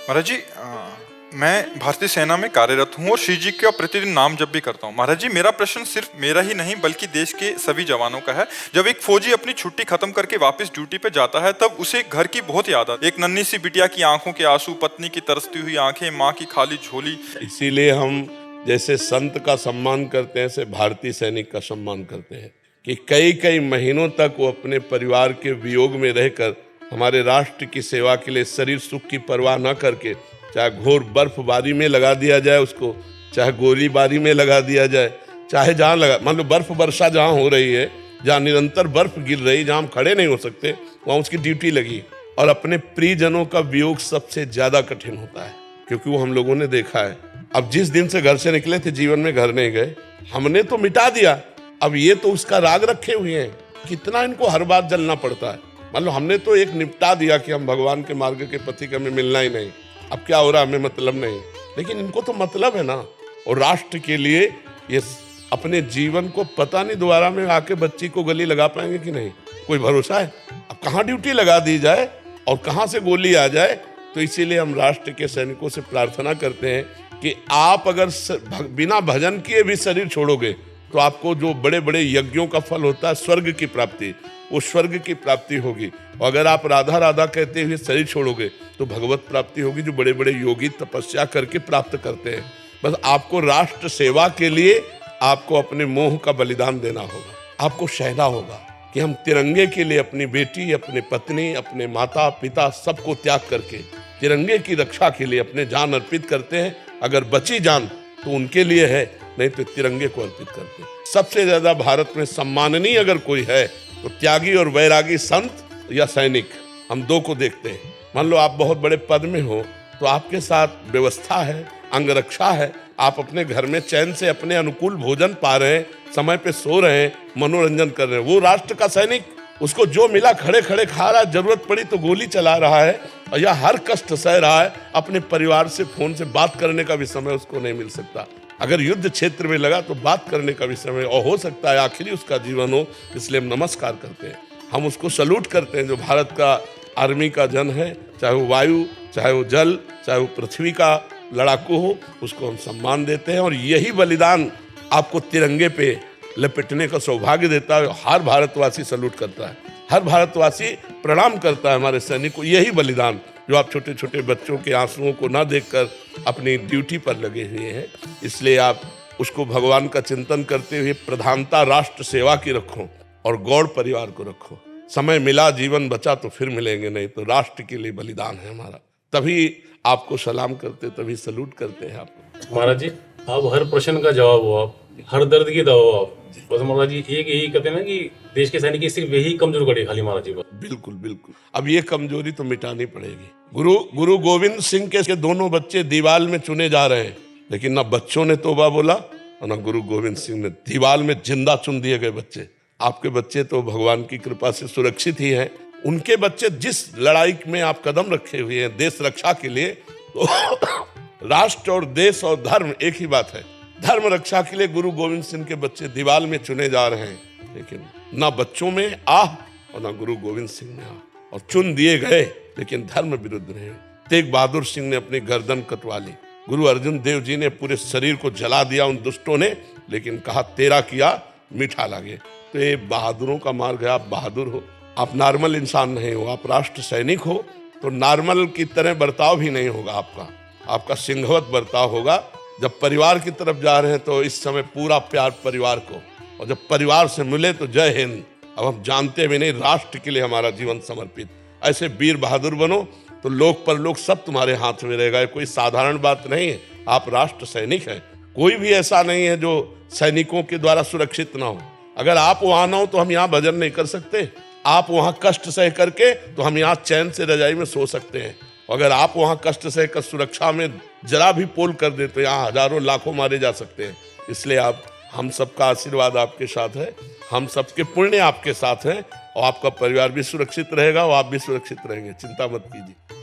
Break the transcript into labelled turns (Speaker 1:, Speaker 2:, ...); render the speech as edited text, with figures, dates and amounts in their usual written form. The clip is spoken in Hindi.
Speaker 1: महाराज जी, मैं भारतीय सेना में कार्यरत हूँ और श्री जी का प्रतिदिन नाम जप भी करता हूँ। महाराज जी, मेरा प्रश्न सिर्फ मेरा ही नहीं बल्कि देश के सभी जवानों का है। जब एक फौजी अपनी छुट्टी खत्म करके वापस ड्यूटी पे जाता है तब उसे घर की बहुत याद आती है। एक नन्ही सी बिटिया की आंखों के आंसू, पत्नी की तरसती हुई आंखें, माँ की खाली झोली।
Speaker 2: इसीलिए हम जैसे संत का सम्मान करते हैं ऐसे भारतीय सैनिक का सम्मान करते हैं कि कई कई महीनों तक वो अपने परिवार के वियोग में रहकर हमारे राष्ट्र की सेवा के लिए शरीर सुख की परवाह न करके, चाहे घोर बर्फबारी में लगा दिया जाए उसको, चाहे गोलीबारी में लगा दिया जाए, चाहे जहाँ लगा, मान लो बर्फ वर्षा जहाँ हो रही है, जहाँ निरंतर बर्फ गिर रही, जहाँ हम खड़े नहीं हो सकते, वहाँ उसकी ड्यूटी लगी। और अपने प्रियजनों का वियोग सबसे ज्यादा कठिन होता है, क्योंकि वो हम लोगों ने देखा है। अब जिस दिन से घर से निकले थे जीवन में घर नहीं गए, हमने तो मिटा दिया, अब ये तो उसका राग रखे हुए हैं। कितना इनको हर बार जलना पड़ता है। मान लो हमने तो एक निपटा दिया कि हम भगवान के मार्ग के पथिक हमें मिलना ही नहीं, अब क्या हो रहा हमें मतलब नहीं, लेकिन इनको तो मतलब है ना। और राष्ट्र के लिए ये अपने जीवन को पता नहीं दोबारा में आके बच्ची को गली लगा पाएंगे कि नहीं, कोई भरोसा है। अब कहाँ ड्यूटी लगा दी जाए और कहाँ से गोली आ जाए। तो इसीलिए हम राष्ट्र के सैनिकों से प्रार्थना करते हैं कि आप अगर बिना भजन किए भी शरीर छोड़ोगे तो आपको जो बड़े बड़े यज्ञों का फल होता है स्वर्ग की प्राप्ति, वो स्वर्ग की प्राप्ति होगी। और अगर आप राधा राधा कहते हुए शरीर छोड़ोगे तो भगवत प्राप्ति होगी, जो बड़े बड़े योगी तपस्या करके प्राप्त करते हैं। बस आपको राष्ट्र सेवा के लिए आपको अपने मोह का बलिदान देना होगा, आपको सहना होगा कि हम तिरंगे के लिए अपनी बेटी, अपने पत्नी, अपने माता पिता सबको त्याग करके तिरंगे की रक्षा के लिए अपने जान अर्पित करते हैं। अगर बची जान तो उनके लिए है, नहीं तो तिरंगे को अर्पित करते हैं। सबसे ज्यादा भारत में सम्माननीय अगर कोई है तो त्यागी और वैरागी संत या सैनिक, हम दो को देखते हैं। मान लो आप बहुत बड़े पद में हो तो आपके साथ व्यवस्था है, अंगरक्षा है, आप अपने घर में चैन से अपने अनुकूल भोजन पा रहे हैं, समय पे सो रहे हैं, मनोरंजन कर रहे हैं। वो राष्ट्र का सैनिक, उसको जो मिला खड़े खड़े खा रहा है, जरूरत पड़ी तो गोली चला रहा है और या हर कष्ट सह रहा है। अपने परिवार से फोन से बात करने का भी समय उसको नहीं मिल सकता। अगर युद्ध क्षेत्र में लगा तो बात करने का भी समय, और हो सकता है आखिरी उसका जीवन हो, इसलिए हम नमस्कार करते हैं, हम उसको सल्यूट करते हैं। जो भारत का आर्मी का जन है, चाहे वो वायु, चाहे वो जल, चाहे वो पृथ्वी का लड़ाकू हो, उसको हम सम्मान देते हैं। और यही बलिदान आपको तिरंगे पे लपेटने का सौभाग्य देता है। हर भारतवासी सल्यूट करता है, हर भारतवासी प्रणाम करता है हमारे सैनिक को। यही बलिदान जो आप छोटे छोटे बच्चों के आंसुओं को ना देखकर अपनी ड्यूटी पर लगे हुए हैं, इसलिए आप उसको भगवान का चिंतन करते हुए प्रधानता राष्ट्र सेवा की रखो और गौड़ परिवार को रखो। समय मिला, जीवन बचा तो फिर मिलेंगे, नहीं तो राष्ट्र के लिए बलिदान है हमारा। तभी आपको सलाम करते, तभी सल्यूट करते हैं आपको।
Speaker 3: महाराज जी, आप हर प्रश्न का जवाब हो, आप हर दर्द की दवा हो आप। बस महाराज जी एक यही कहते हैं ना कि देश के सैनिक की सिर्फ यही कमजोर कड़ी खाली महाराज जी।
Speaker 2: बिल्कुल बिल्कुल, अब ये कमजोरी तो मिटानी पड़ेगी। गुरु गोविंद सिंह के दोनों बच्चे दीवाल में चुने जा रहे हैं, लेकिन ना बच्चों ने तौबा बोला और ना गुरु गोविंद सिंह ने। दीवाल में जिंदा चुन दिए गए बच्चे। आपके बच्चे तो भगवान की कृपा से सुरक्षित ही हैं। उनके बच्चे जिस लड़ाई में आप कदम रखे हुए हैं देश रक्षा के लिए, तो राष्ट्र और देश और धर्म एक ही बात है। धर्म रक्षा के लिए गुरु गोविंद सिंह के बच्चे दीवाल में चुने जा रहे हैं, लेकिन ना बच्चों में आह और ना गुरु गोविंद सिंह में आह। और चुन दिए गए लेकिन धर्म विरुद्ध रहे। तेग बहादुर सिंह ने अपनी गर्दन कटवा ली, गुरु अर्जुन देव जी ने पूरे शरीर को जला दिया उन दुष्टों ने, लेकिन कहा तेरा किया मीठा लागे। तो ये बहादुरों का मार्ग है। आप बहादुर हो, आप नॉर्मल इंसान नहीं हो, आप राष्ट्र सैनिक हो, तो नॉर्मल की तरह बर्ताव भी नहीं होगा आपका सिंहवत बर्ताव होगा। जब परिवार की तरफ जा रहे हैं तो इस समय पूरा प्यार परिवार को, और जब परिवार से मिले तो जय हिंद। अब हम जानते भी नहीं, राष्ट्र के लिए हमारा जीवन समर्पित। ऐसे वीर बहादुर बनो तो लोक परलोक सब तुम्हारे हाथ में रहेगा। कोई साधारण बात नहीं है, आप राष्ट्र सैनिक हैं। कोई भी ऐसा नहीं है जो सैनिकों के द्वारा सुरक्षित ना हो। अगर आप वहां ना हो तो हम यहाँ भजन नहीं कर सकते, आप वहां कष्ट सह करके तो हम यहाँ चैन से रजाई में सो सकते हैं। अगर आप वहां कष्ट सह कर सुरक्षा में जरा भी पोल कर दे तो यहाँ हजारों लाखों मारे जा सकते हैं। इसलिए आप, हम सबका आशीर्वाद आपके साथ है, हम सबके पुण्य आपके साथ हैं, और आपका परिवार भी सुरक्षित रहेगा और आप भी सुरक्षित रहेंगे। चिंता मत कीजिए।